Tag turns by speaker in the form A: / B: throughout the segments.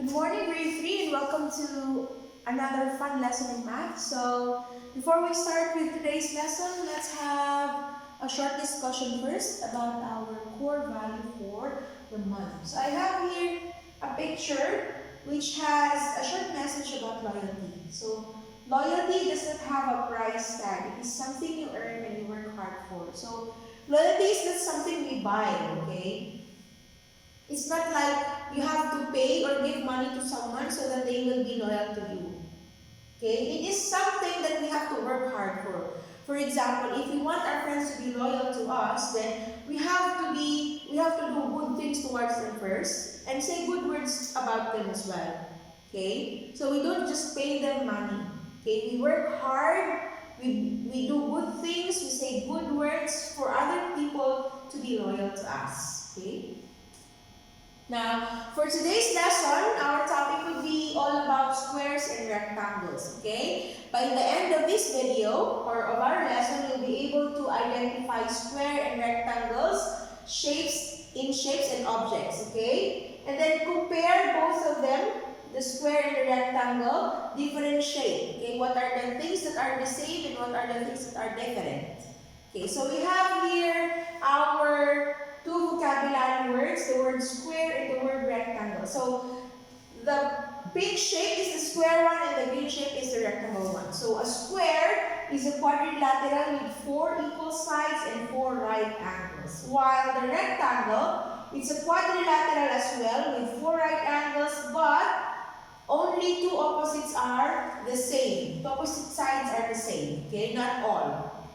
A: Good morning, grade 3, and welcome to another fun lesson in math. So, before we start with today's lesson, let's have a short discussion first about our core value for the month. So, I have here a picture which has a short message about loyalty. So, loyalty does not have a price tag. It is something you earn and you work hard for. So, loyalty is not something we buy, okay? It's not like you have to pay or give money to someone so that they will be loyal to you. Okay? It is something that we have to work hard for. For example, if we want our friends to be loyal to us, then we have to do good things towards them first and say good words about them as well. Okay? So we don't just pay them money. Okay? We work hard, we do good things, we say good words for other people to be loyal to us. Okay? Now, for today's lesson, our topic will be all about squares and rectangles, okay? By the end of this video, or of our lesson, you'll be able to identify square and rectangles, shapes and objects, okay? And then compare both of them, the square and the rectangle, differentiate, okay? What are the things that are the same and what are the things that are different? Okay, so we have here our two vocabulary words, the word square and the word rectangle. So, the pink shape is the square one and the green shape is the rectangle one. So, a square is a quadrilateral with 4 equal sides and 4 right angles. While the rectangle, it's a quadrilateral as well with 4 right angles, but only 2 opposites are the same. The opposite sides are the same, okay? Not all.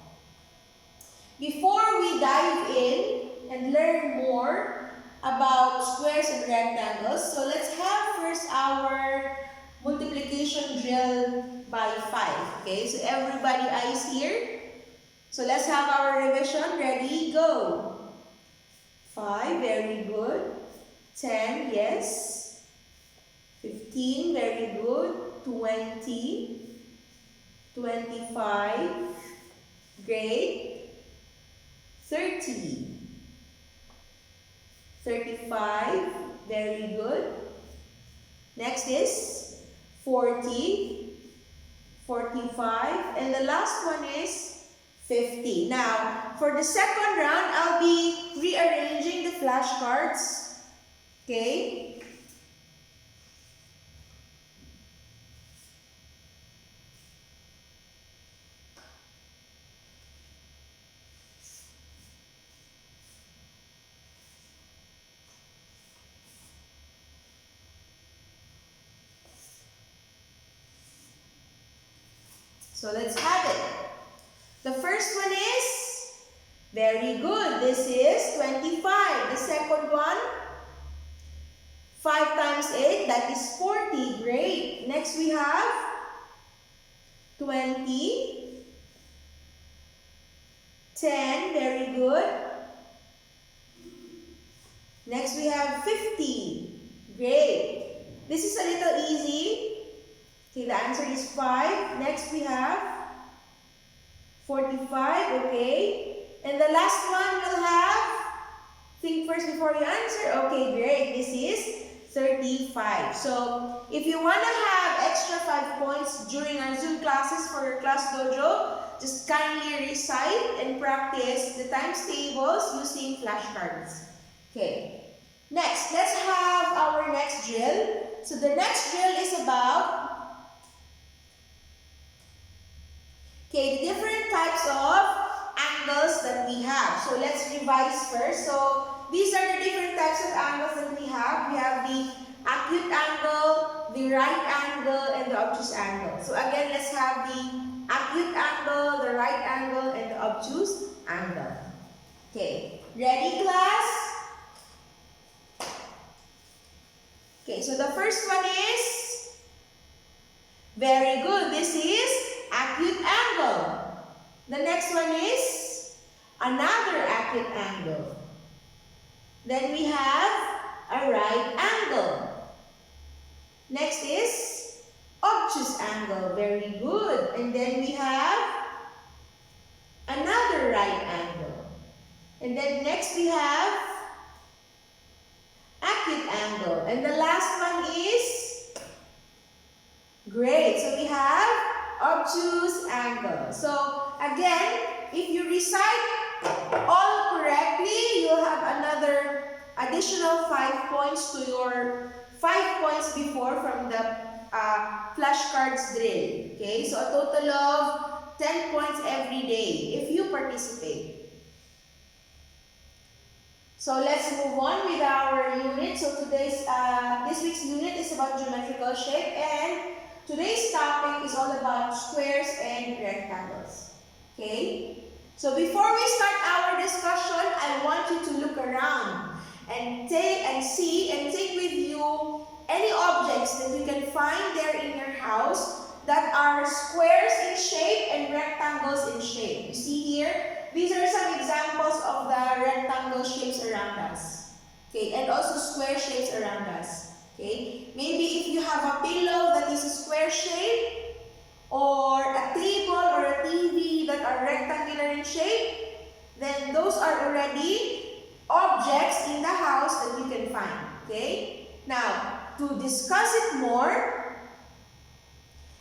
A: Before we dive in and learn more about squares and rectangles, so let's have first our multiplication drill by 5. Okay, so everybody eyes here. So let's have our revision. Ready? Go. 5, very good. 10, yes. 15, very good. 20. 25, great. 30. 35, very good. Next is 40, 45, and the last one is 50. Now, for the second round, I'll be rearranging the flashcards. Okay? So let's have it. The first one is, very good, this is 25. The second one, 5 times 8, that is 40. Great. Next we have 20. 10, very good. Next we have 50. Great. This is a little easy. Okay, the answer is 5. Next we have 45, okay. And the last one will have, think first before you answer. Okay, great. This is 35. So, if you want to have extra 5 points during our Zoom classes for your class dojo, just kindly recite and practice the times tables using flashcards. Okay. Next, let's have our next drill. So, the next drill is about the different types of angles that we have. So let's revise first. So these are the different types of angles that we have. We have the acute angle, the right angle, and the obtuse angle. So again, let's have the acute angle, the right angle, and the obtuse angle. Okay, ready class? Okay, so the first one is, very good, this is acute angle. The next one is another acute angle. Then we have a right angle. Next is obtuse angle. Very good. And then we have another right angle. And then next we have acute angle. And the last one is great. So we have obtuse angle. So again, if you recite all correctly, you'll have another additional 5 points to your 5 points before from the flashcards drill. Okay, so a total of 10 points every day if you participate. So let's move on with our unit. So this week's unit is about geometrical shape, and today's topic is all about squares and rectangles. Okay? So before we start our discussion, I want you to look around and take with you any objects that you can find there in your house that are squares in shape and rectangles in shape. You see here? These are some examples of the rectangle shapes around us. Okay, and also square shapes around us. Okay, maybe if you have a pillow that is a square shape, or a table or a TV that are rectangular in shape, then those are already objects in the house that you can find. Okay, now to discuss it more,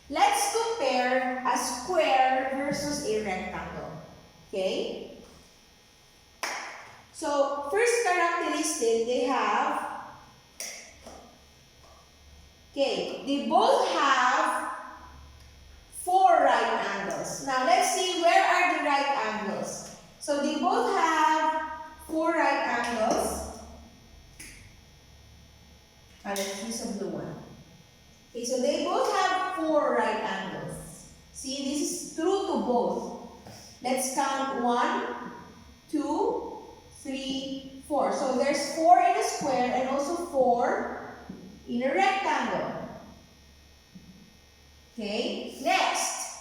A: let's compare a square versus a rectangle. Okay? So, first characteristic they have, they both have 4 right angles. Now, let's see where are the right angles. So, they both have 4 right angles. Let's use a blue one. Okay, so they both have 4 right angles. See, this is true to both. Let's count 1, 2, 3, 4. So there's 4 in a square and also 4 in a rectangle. Okay, next.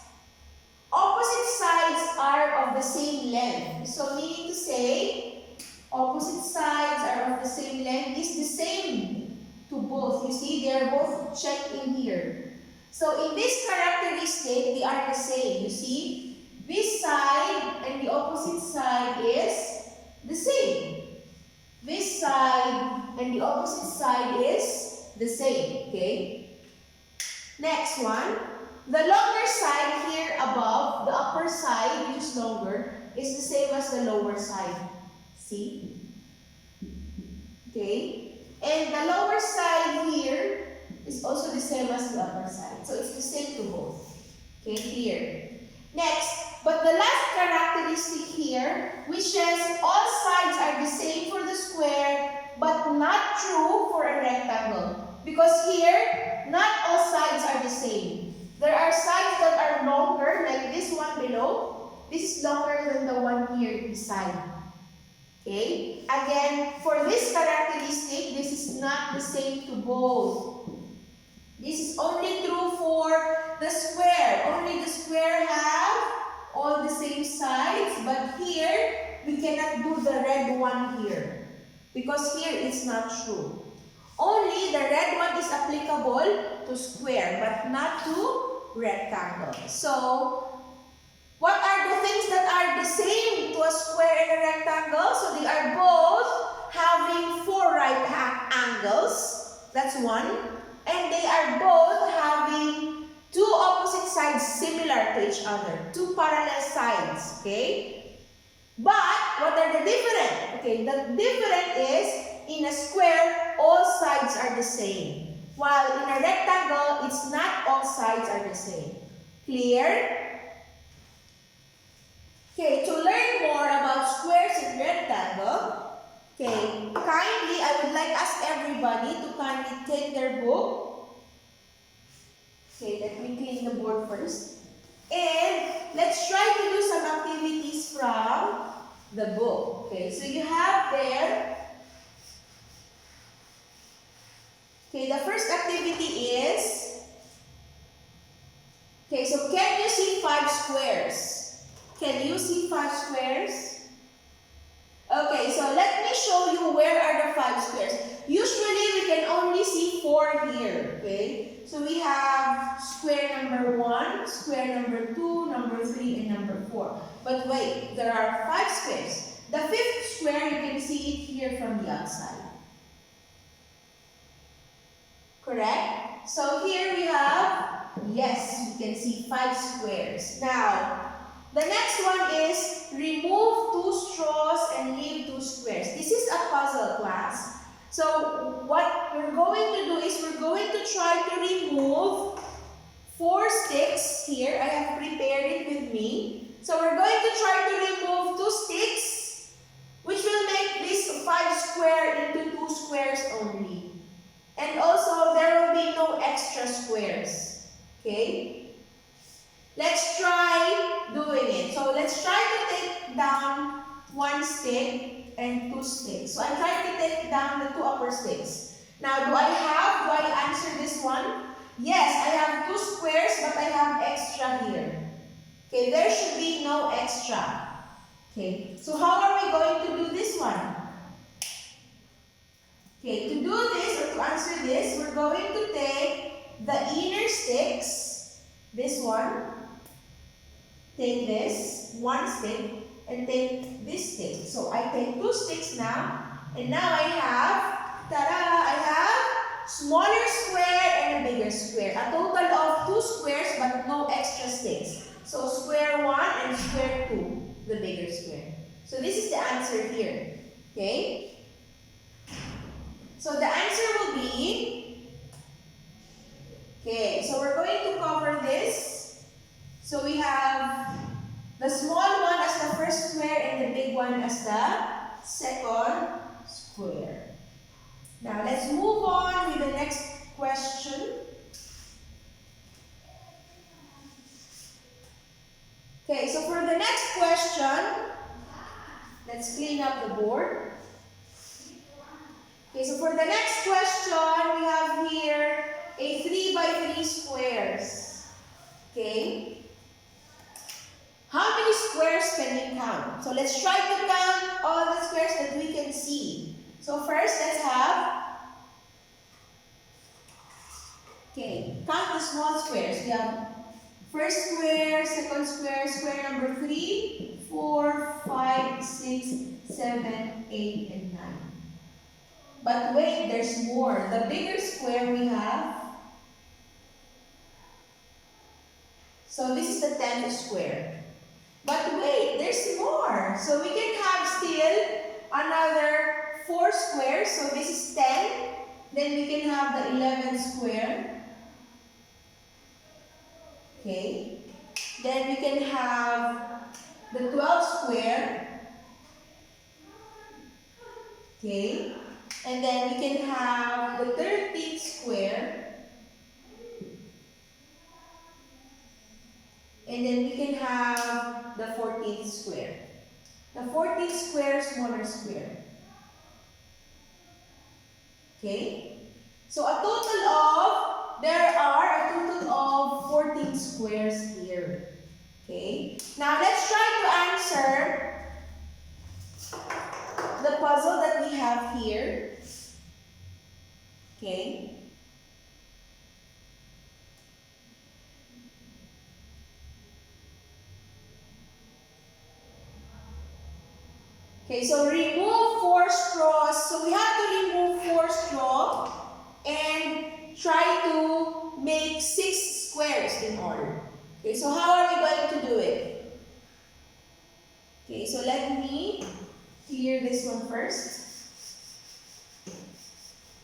A: Opposite sides are of the same length. So meaning to say, opposite sides are of the same length is the same to both. You see, they are both checked in here. So in this characteristic, they are the same. You see, this side and the opposite side is the same. This side and the opposite side is the same. Okay? Next one. The longer side here above, the upper side, which is longer, is the same as the lower side. See? Okay? And the lower side here is also the same as the upper side. So it's the same to both. Okay? Here. Next. But the last characteristic here, which says all sides are the same for the square, but not true for a rectangle. Because here, not all sides are the same. There are sides that are longer, like this one below. This is longer than the one here beside. Okay? Again, for this characteristic, this is not the same to both. This is only true for the square. Only the square have all the same sides, but here we cannot do the red one here because here it's not true. Only the red one is applicable to square but not to rectangle. So what are the things that are the same to a square and a rectangle? So they are both having 4 right angles. That's one. And they are both having 2 opposite sides similar to each other. 2 parallel sides. Okay? But, what are the different? Okay, the different is, in a square, all sides are the same. While in a rectangle, it's not all sides are the same. Clear? Okay, to learn more about squares and rectangle, okay, kindly, I would like ask everybody to kindly take their book. Okay, let me clean the board first. And let's try to do some activities from the book. Okay, so you have there. Okay, the first activity is, okay, so can you see 5 squares? Can you see 5 squares? Okay, so let me show you where are the 5 squares. Usually, we can only see 4 here, okay? So we have square number 1, square number 2, number 3, and number 4. But wait, there are 5 squares. The 5th square, you can see it here from the outside. Correct? So here we have, yes, you can see 5 squares. Now, the next one is remove 2 straws and leave 2 squares. This is a puzzle, class. So what we're going to do is we're going to try to remove 4 sticks here. I have prepared it with me. So we're going to try to remove 2 sticks, which will make this 5 square into 2 squares only. And also, there will be no extra squares. Okay? Let's try doing it. So let's try to take down 1 stick and 2 sticks. So I try to take down the 2 upper sticks. Now, do I answer this one? Yes, I have 2 squares, but I have extra here. Okay, there should be no extra. Okay, so how are we going to do this one? Okay, to do this or to answer this, we're going to take the inner sticks, this one, take this, 1 stick, and take this stick. So I take 2 sticks now, and now I have, tada, I have smaller square and a bigger square. A total of 2 squares but no extra sticks. So square 1 and square 2, the bigger square. So this is the answer here. Okay? So the answer will be, okay, so we're going to cover this. So we have the small one as the first square and the big one as the second square. Now let's move on with the next question. Okay, so for the next question, let's clean up the board. Okay, so for the next question, we have here a 3 by 3 squares. Okay. How many squares can you count? So let's try to count all the squares that we can see. So first, let's have, okay, count the small squares. We have first square, second square, square number 3, 4, 5, 6, 7, 8, and 9. But wait, there's more. The bigger square we have, so this is the 10th square. But wait, there's more. So we can have still another 4 squares. So this is 10. Then we can have the 11th square. Okay. Then we can have the 12th square. Okay. And then we can have the 13th square. And then we can have the 14th square. The 14th square, smaller square. Okay? So there are a total of 14 squares here. Okay? Now let's try to answer the puzzle that we have here. Okay? Okay, so remove 4 straws. So we have to remove 4 straws and try to make 6 squares in all. Okay, so how are we going to do it? Okay, so let me clear this one first.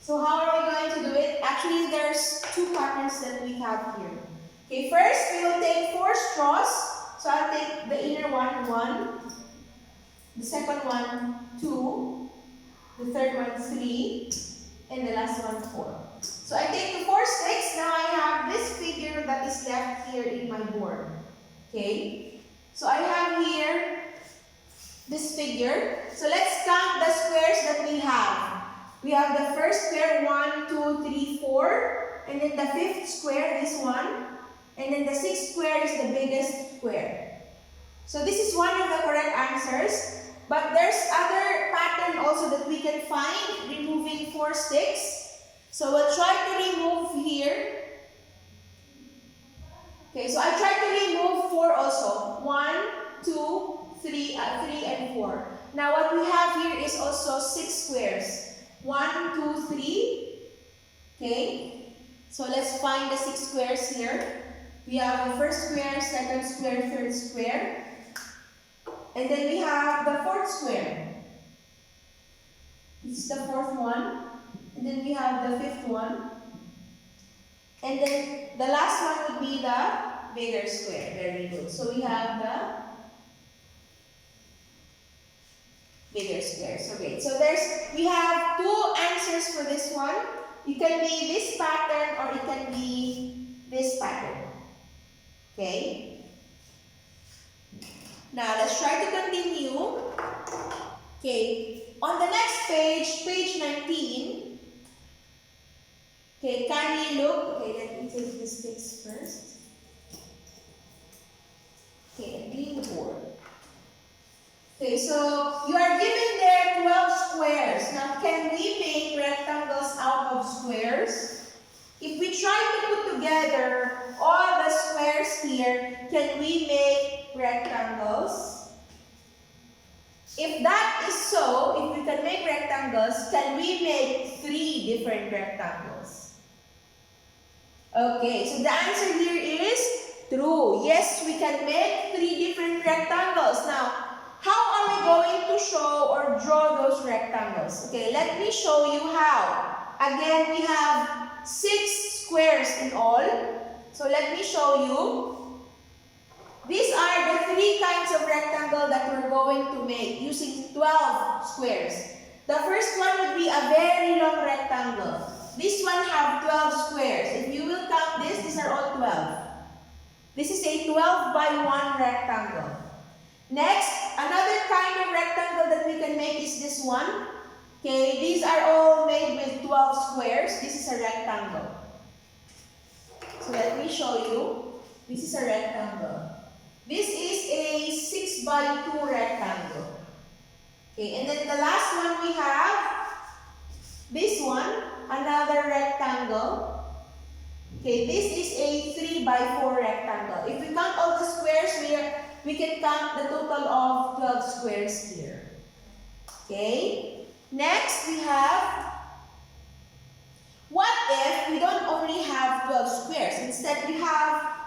A: So how are we going to do it? Actually, there's 2 patterns that we have here. Okay, first we will take 4 straws. So I'll take the inner one, 1. The second one, 2. The third one, 3. And the last one, 4. So I take the 4 sticks. Now I have this figure that is left here in my board. Okay? So I have here this figure. So let's count the squares that we have. We have the first square, 1, 2, 3, 4. And then the 5th square, this one. And then the 6th square is the biggest square. So this is one of the correct answers. But there's other pattern also that we can find, removing 4 sticks. So we'll try to remove here. Okay, so I try to remove 4 also. 1, 2, 3, 3 and 4. Now what we have here is also 6 squares. 1, 2, 3. Okay. So let's find the 6 squares here. We have the first square, second square, third square. And then we have the fourth square. This is the fourth one. And then we have the fifth one. And then the last one would be the bigger square. Very good. So we have the bigger squares. Okay. So we have two answers for this one. It can be this pattern or it can be this pattern. Okay. Now let's try to continue. Okay. On the next page, page 19. Okay, kindly look. Okay, let me take the sticks first. Okay, and clean the board. Okay, so you are given there 12 squares. Now, can we make rectangles out of squares? If we try to put together all the squares here, can we make rectangles? If that is so, if we can make rectangles, can we make 3 different rectangles? Okay, so the answer here is true. Yes, we can make 3 different rectangles. Now, how are we going to show or draw those rectangles? Okay, let me show you how. Again, we have 6 squares in all. So let me show you. These are the 3 kinds of rectangle that we're going to make using 12 squares. The first one would be a very long rectangle. This one have 12 squares. If you will count this, these are all 12. This is a 12 by 1 rectangle. Next, another kind of rectangle that we can make is this one. Okay, these are all made with 12 squares. This is a rectangle. So let me show you. This is a rectangle. This is a 6 by 2 rectangle. Okay, and then the last one we have this one, another rectangle. Okay, this is a 3 by 4 rectangle. If we count all the squares, we can count the total of 12 squares here. Okay, next we have, what if we don't only have 12 squares? Instead, we have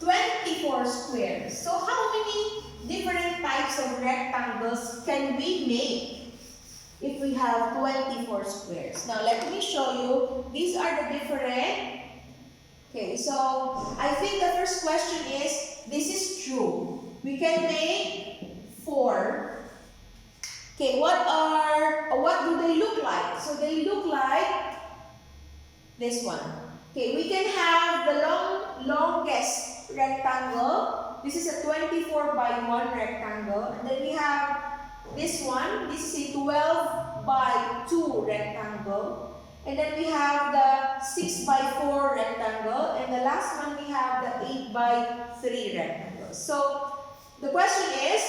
A: 24 squares. So how many different types of rectangles can we make if we have 24 squares? Now, let me show you. These are the different. Okay, so I think the first question is, this is true. We can make 4. Okay, what do they look like? So they look like this one. Okay, we can have the longest rectangle. This is a 24 by 1 rectangle. And then we have this one. This is a 12 by 2 rectangle. And then we have the 6 by 4 rectangle. And the last one we have the 8 by 3 rectangle. So the question is,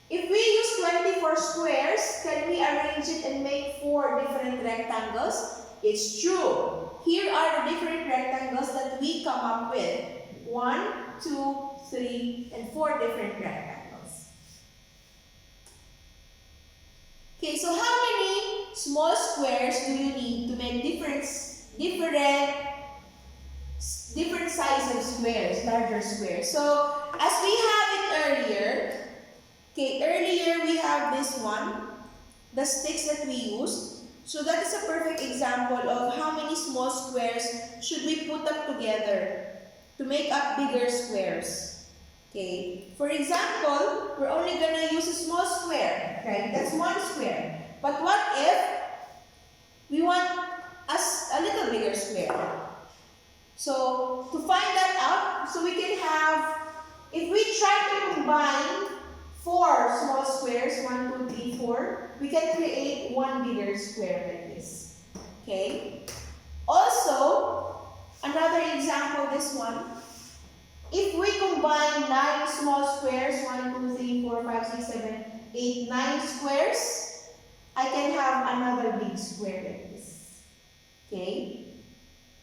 A: if we use 24 squares, can we arrange it and make 4 different rectangles? It's true. Here are the different rectangles that we come up with. 1, 2, 3, and 4 different rectangles. Okay, so how many small squares do you need to make different size of squares, larger squares? So, as we have it earlier, okay, earlier we have this one, the sticks that we used. So that is a perfect example of how many small squares should we put up together to make up bigger squares. Okay, for example, we're only going to use a small square, right? That's 1 square. But what if we want a little bigger square? So to find that out, so we can have, if we try to combine 4 small squares, 1, 2, 3, 4, we can create 1 bigger square like this. Okay? Also, another example, this one. If we combine 9 small squares, 1, 2, 3, 4, 5, 6, 7, 8, 9 squares, I can have another big square like this. Okay?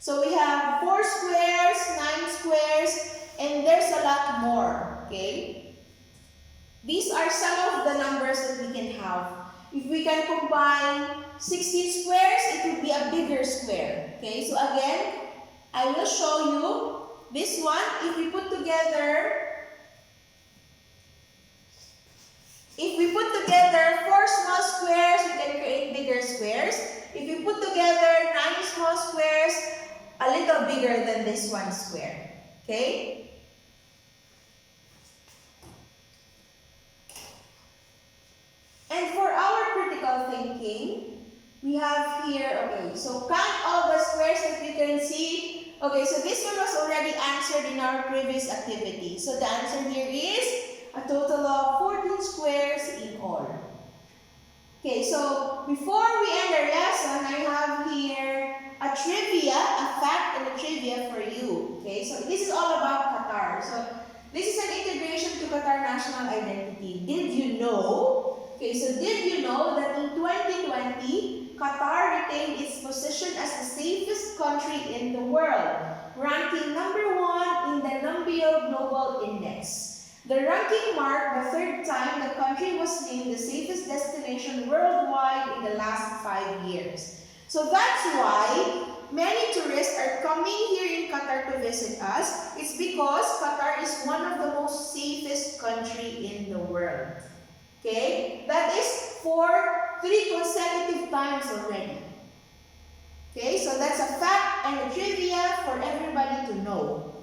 A: So we have 4 squares, 9 squares, and there's a lot more. Okay? These are some of the numbers that we can have. If we can combine 16 squares, it would be a bigger square. Okay, so again, I will show you this one. If we put together 4 small squares, we can create bigger squares. If we put together 9 small squares, a little bigger than this one square. Okay? And for our critical thinking, we have here, okay, so count all the squares that you can see. Okay, so this one was already answered in our previous activity. So the answer here is a total of 14 squares in all. Okay, so before we end our lesson, I have here a trivia, a fact and a trivia for you. Okay, so this is all about Qatar. So this is an integration to Qatar national identity. Did you know? Okay, so did you know that in 2020, Qatar retained its position as the safest country in the world, ranking number 1 in the Numbeo Global Index. The ranking marked the 3rd time the country was named the safest destination worldwide in the last 5 years. So that's why many tourists are coming here in Qatar to visit us. It's because Qatar is one of the most safest country in the world. Okay? That is for 3 consecutive times already. Okay? So that's a fact and a trivia for everybody to know.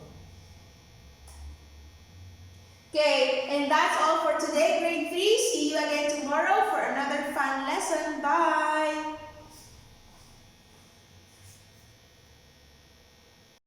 A: Okay, and that's all for today, grade 3. See you again tomorrow for another fun lesson. Bye!